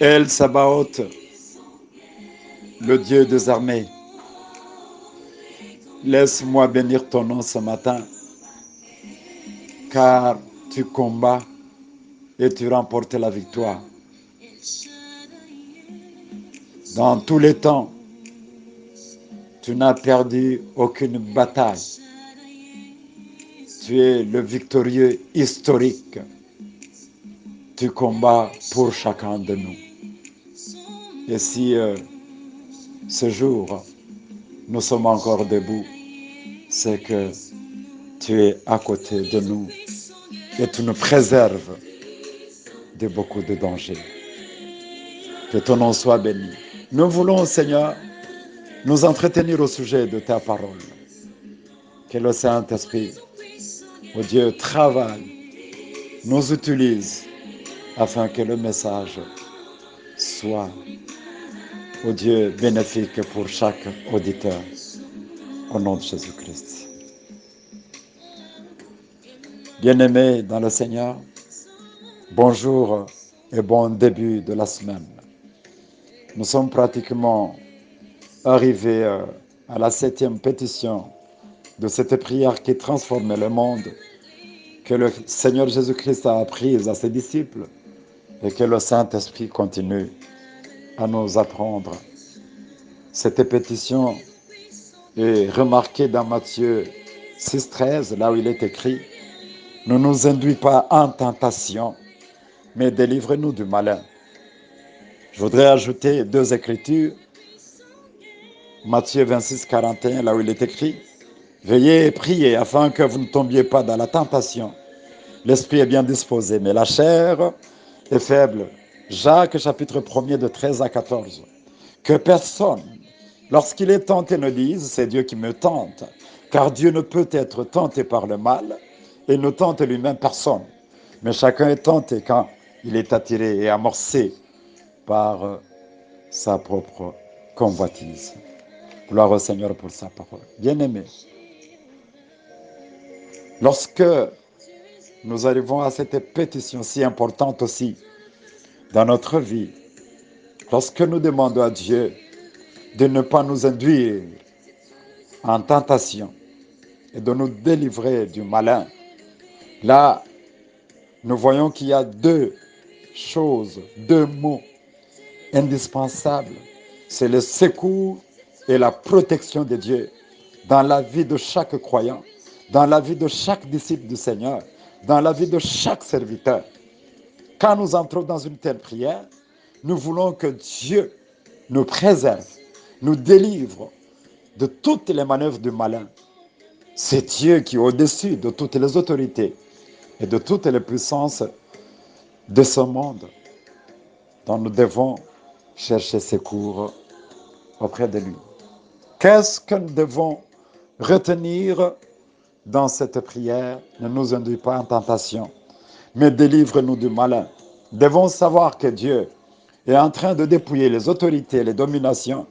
El Sabaoth, le Dieu des armées, laisse-moi bénir ton nom ce matin, car tu combats et tu remportes la victoire. Dans tous les temps, tu n'as perdu aucune bataille. Tu es le victorieux historique. Tu combats pour chacun de nous. Et si ce jour, nous sommes encore debout, c'est que tu es à côté de nous et tu nous préserves de beaucoup de dangers. Que ton nom soit béni. Nous voulons, Seigneur, nous entretenir au sujet de ta parole. Que le Saint-Esprit, oh Dieu, travaille, nous utilise afin que le message soit, oh Dieu, bénéfique pour chaque auditeur. Au nom de Jésus-Christ. Bien-aimés dans le Seigneur, bonjour et bon début de la semaine. Nous sommes pratiquement arrivés à la 7e pétition de cette prière qui transformait le monde, que le Seigneur Jésus-Christ a apprise à ses disciples et que le Saint-Esprit continue à nous apprendre. Cette pétition est remarquée dans Matthieu 6,13, là où il est écrit « Ne nous induis pas en tentation, mais délivre-nous du malin. » Je voudrais ajouter 2 écritures. Matthieu 26, 41, là où il est écrit « Veillez et priez afin que vous ne tombiez pas dans la tentation. L'esprit est bien disposé, mais la chair est faible. » Jacques, chapitre 1er, de 13 à 14. Que personne, lorsqu'il est tenté, ne dise « C'est Dieu qui me tente », car Dieu ne peut être tenté par le mal et ne tente lui-même personne. Mais chacun est tenté quand il est attiré et amorcé par sa propre convoitise. Gloire au Seigneur pour sa parole. Bien-aimés, lorsque nous arrivons à cette pétition si importante aussi dans notre vie, lorsque nous demandons à Dieu de ne pas nous induire en tentation et de nous délivrer du malin, là, nous voyons qu'il y a 2 choses, 2 mots indispensables. C'est le secours et la protection de Dieu dans la vie de chaque croyant, dans la vie de chaque disciple du Seigneur, dans la vie de chaque serviteur. Quand nous entrons dans une telle prière, nous voulons que Dieu nous préserve, nous délivre de toutes les manœuvres du malin. C'est Dieu qui est au-dessus de toutes les autorités et de toutes les puissances de ce monde, dont nous devons chercher secours auprès de lui. Qu'est-ce que nous devons retenir dans cette prière? Ne nous induis pas en tentation, mais délivre-nous du malin. Nous devons savoir que Dieu est en train de dépouiller les autorités et les dominations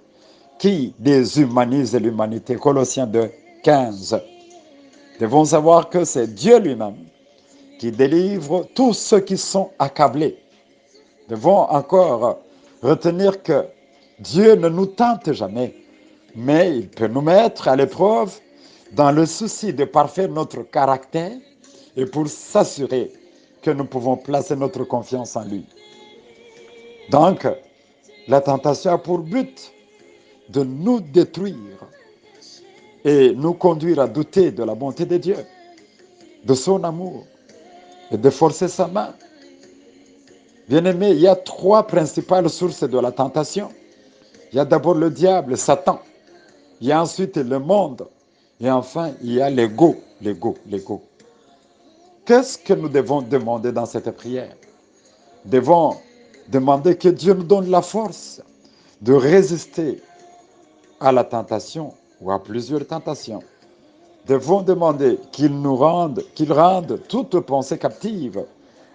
qui déshumanisent l'humanité. Colossiens 2, 15. Nous devons savoir que c'est Dieu lui-même qui délivre tous ceux qui sont accablés. Nous devons encore retenir que Dieu ne nous tente jamais, mais il peut nous mettre à l'épreuve dans le souci de parfaire notre caractère et pour s'assurer que nous pouvons placer notre confiance en lui. Donc, la tentation a pour but de nous détruire et nous conduire à douter de la bonté de Dieu, de son amour et de forcer sa main. Bien-aimés, il y a 3 principales sources de la tentation. Il y a d'abord le diable, Satan. Il y a ensuite le monde. Et enfin, il y a l'ego. Qu'est-ce que nous devons demander dans cette prière? Nous devons demander que Dieu nous donne la force de résister à la tentation ou à plusieurs tentations. Nous devons demander qu'il rende toute pensée captive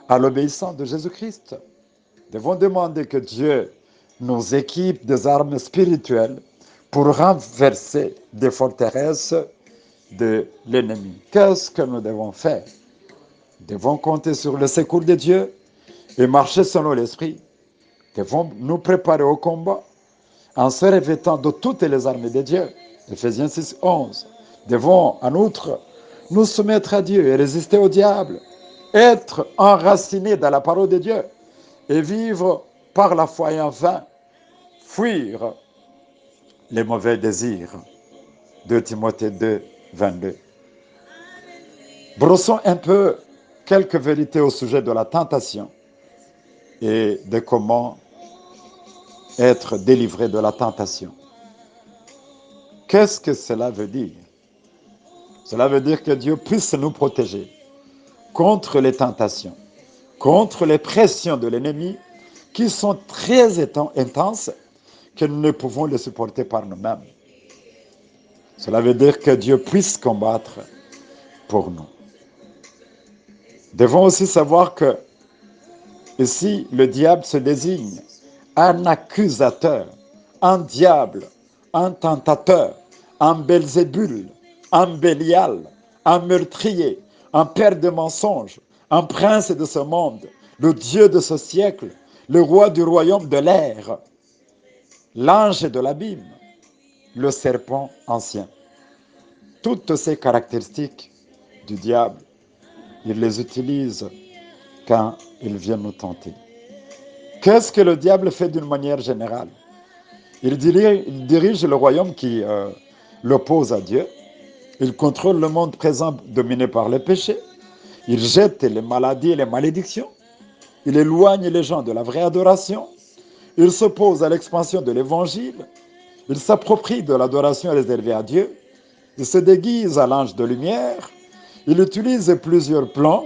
à l'obéissance de Jésus-Christ. Nous devons demander que Dieu nous équipe des armes spirituelles pour renverser des forteresses de l'ennemi. Qu'est-ce que nous devons faire? Nous devons compter sur le secours de Dieu et marcher selon l'Esprit Devons nous préparer au combat en se revêtant de toutes les armes de Dieu. Éphésiens 6, 11. Devons, en outre, nous soumettre à Dieu et résister au diable, être enracinés dans la parole de Dieu et vivre par la foi et enfin fuir les mauvais désirs. 2 Timothée 2, 22. Brossons un peu quelques vérités au sujet de la tentation et de comment être délivré de la tentation. Qu'est-ce que cela veut dire? Cela veut dire que Dieu puisse nous protéger contre les tentations, contre les pressions de l'ennemi qui sont très intenses, que nous ne pouvons les supporter par nous-mêmes. Cela veut dire que Dieu puisse combattre pour nous. Devons aussi savoir que ici, le diable se désigne un accusateur, un diable, un tentateur, un Belzébul, un Bélial, un meurtrier, un père de mensonges, un prince de ce monde, le Dieu de ce siècle, le roi du royaume de l'air, l'ange de l'abîme, le serpent ancien. Toutes ces caractéristiques du diable, il les utilise quand il vient nous tenter. Qu'est-ce que le diable fait d'une manière générale? Il dirige le royaume qui l'oppose à Dieu. Il contrôle le monde présent dominé par le péché. Il jette les maladies et les malédictions. Il éloigne les gens de la vraie adoration. Il s'oppose à l'expansion de l'évangile. Il s'approprie de l'adoration réservée à Dieu. Il se déguise à l'ange de lumière. Il utilise plusieurs plans.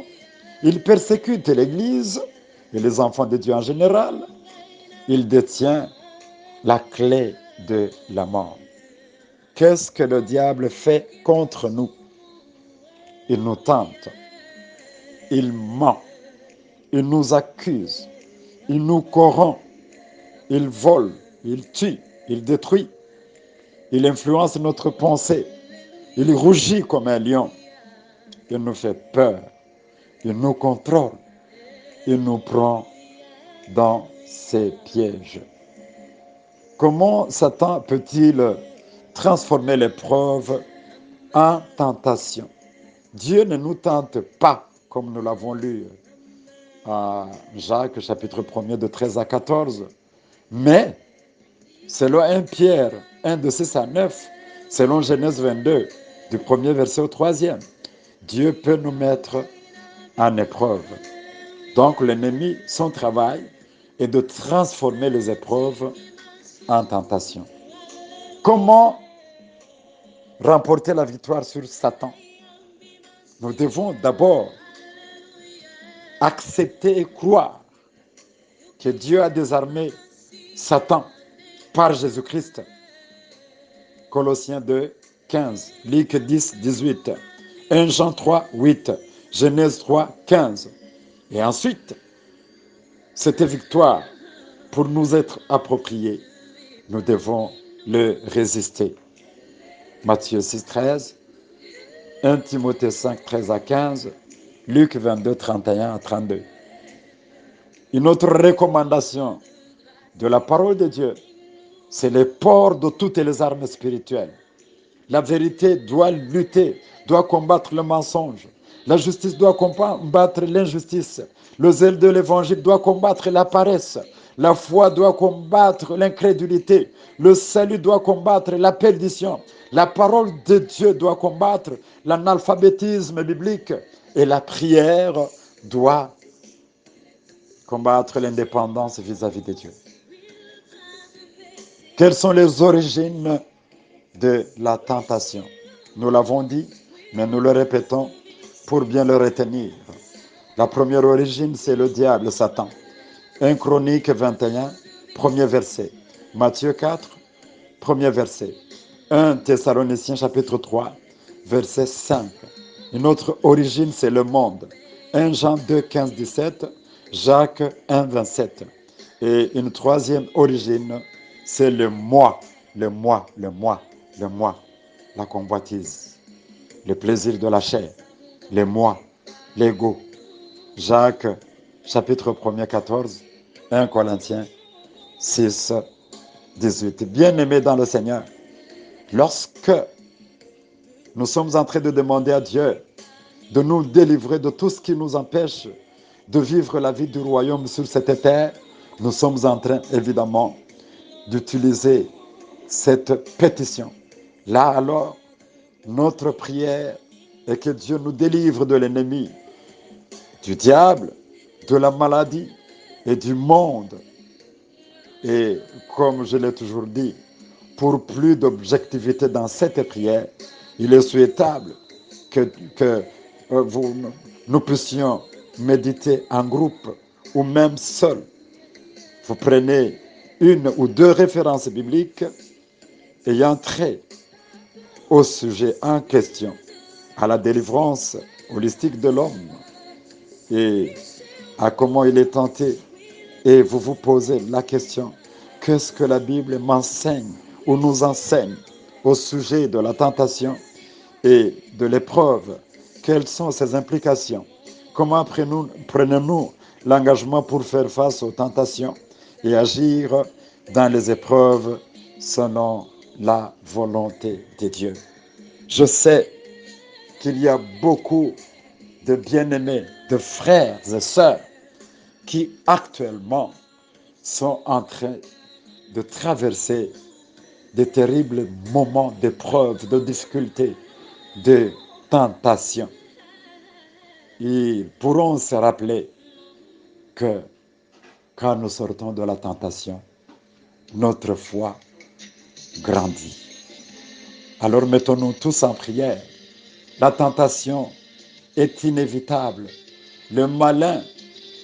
Il persécute l'Église et les enfants de Dieu en général. Il détient la clé de la mort. Qu'est-ce que le diable fait contre nous? Il nous tente, il ment, il nous accuse, il nous corrompt, il vole, il tue, il détruit, il influence notre pensée, il rougit comme un lion, il nous fait peur, il nous contrôle, il nous prend dans ses pièges. Comment Satan peut-il transformer l'épreuve en tentation? Dieu ne nous tente pas, comme nous l'avons lu à Jacques, chapitre 1er, de 13 à 14, mais selon 1 Pierre 1, de 6 à 9, selon Genèse 22, du premier verset au troisième, Dieu peut nous mettre en épreuve. Donc l'ennemi, son travail est de transformer les épreuves en tentation. Comment remporter la victoire sur Satan? Nous devons d'abord accepter et croire que Dieu a désarmé Satan par Jésus-Christ. Colossiens 2, 15, Luc 10, 18, 1 Jean 3, 8, Genèse 3, 15. Et ensuite, cette victoire, pour nous être appropriée, nous devons le résister. Matthieu 6, 13, 1 Timothée 5, 13 à 15, Luc 22, 31 à 32. Une autre recommandation de la parole de Dieu, c'est le port de toutes les armes spirituelles. La vérité doit lutter, doit combattre le mensonge. La justice doit combattre l'injustice. Le zèle de l'évangile doit combattre la paresse. La foi doit combattre l'incrédulité. Le salut doit combattre la perdition. La parole de Dieu doit combattre l'analphabétisme biblique. Et la prière doit combattre l'indépendance vis-à-vis de Dieu. Quelles sont les origines de la tentation? Nous l'avons dit, mais nous le répétons pour bien le retenir. La première origine, c'est le diable, Satan. 1 Chronique 21, premier verset. Matthieu 4, premier verset. 1 Thessaloniciens chapitre 3, verset 5. Une autre origine, c'est le monde. 1 Jean 2, 15, 17. Jacques 1, 27. Et une troisième origine, c'est le moi, le moi, le moi, le moi, la convoitise, le plaisir de la chair, le moi, l'ego. Jacques, chapitre 1er, 14, 1 Corinthiens 6, 18. Bien-aimés dans le Seigneur, lorsque nous sommes en train de demander à Dieu de nous délivrer de tout ce qui nous empêche de vivre la vie du royaume sur cette terre, nous sommes en train, évidemment, d'utiliser cette pétition. Là, alors, notre prière est que Dieu nous délivre de l'ennemi, du diable, de la maladie et du monde. Et comme je l'ai toujours dit, pour plus d'objectivité dans cette prière, il est souhaitable que nous puissions méditer en groupe ou même seul. Vous prenez une ou deux références bibliques ayant trait au sujet en question, à la délivrance holistique de l'homme et à comment il est tenté. Et vous vous posez la question, qu'est-ce que la Bible m'enseigne ou nous enseigne au sujet de la tentation et de l'épreuve? Quelles sont ses implications? Comment prenons-nous l'engagement pour faire face aux tentations et agir dans les épreuves selon la volonté de Dieu? Je sais qu'il y a beaucoup de bien-aimés, de frères et sœurs qui actuellement sont en train de traverser des terribles moments d'épreuve, de difficulté, de tentation. Ils pourront se rappeler que quand nous sortons de la tentation, notre foi grandit. Alors mettons-nous tous en prière. La tentation est inévitable. Le malin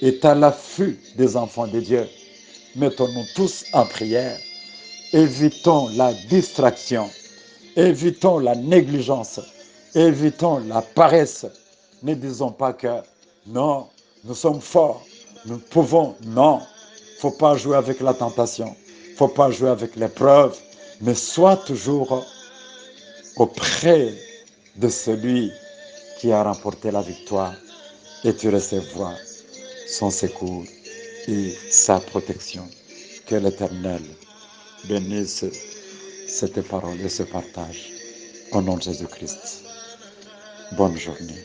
est à l'affût des enfants de Dieu. Mettons-nous tous en prière. Évitons la distraction. Évitons la négligence. Évitons la paresse. Ne disons pas que non, nous sommes forts, nous pouvons. Non, il ne faut pas jouer avec la tentation. Il ne faut pas jouer avec l'épreuve. Mais sois toujours auprès de celui qui a remporté la victoire et tu recevras son secours et sa protection. Que l'Éternel bénisse cette parole et ce partage. Au nom de Jésus-Christ. Bonne journée.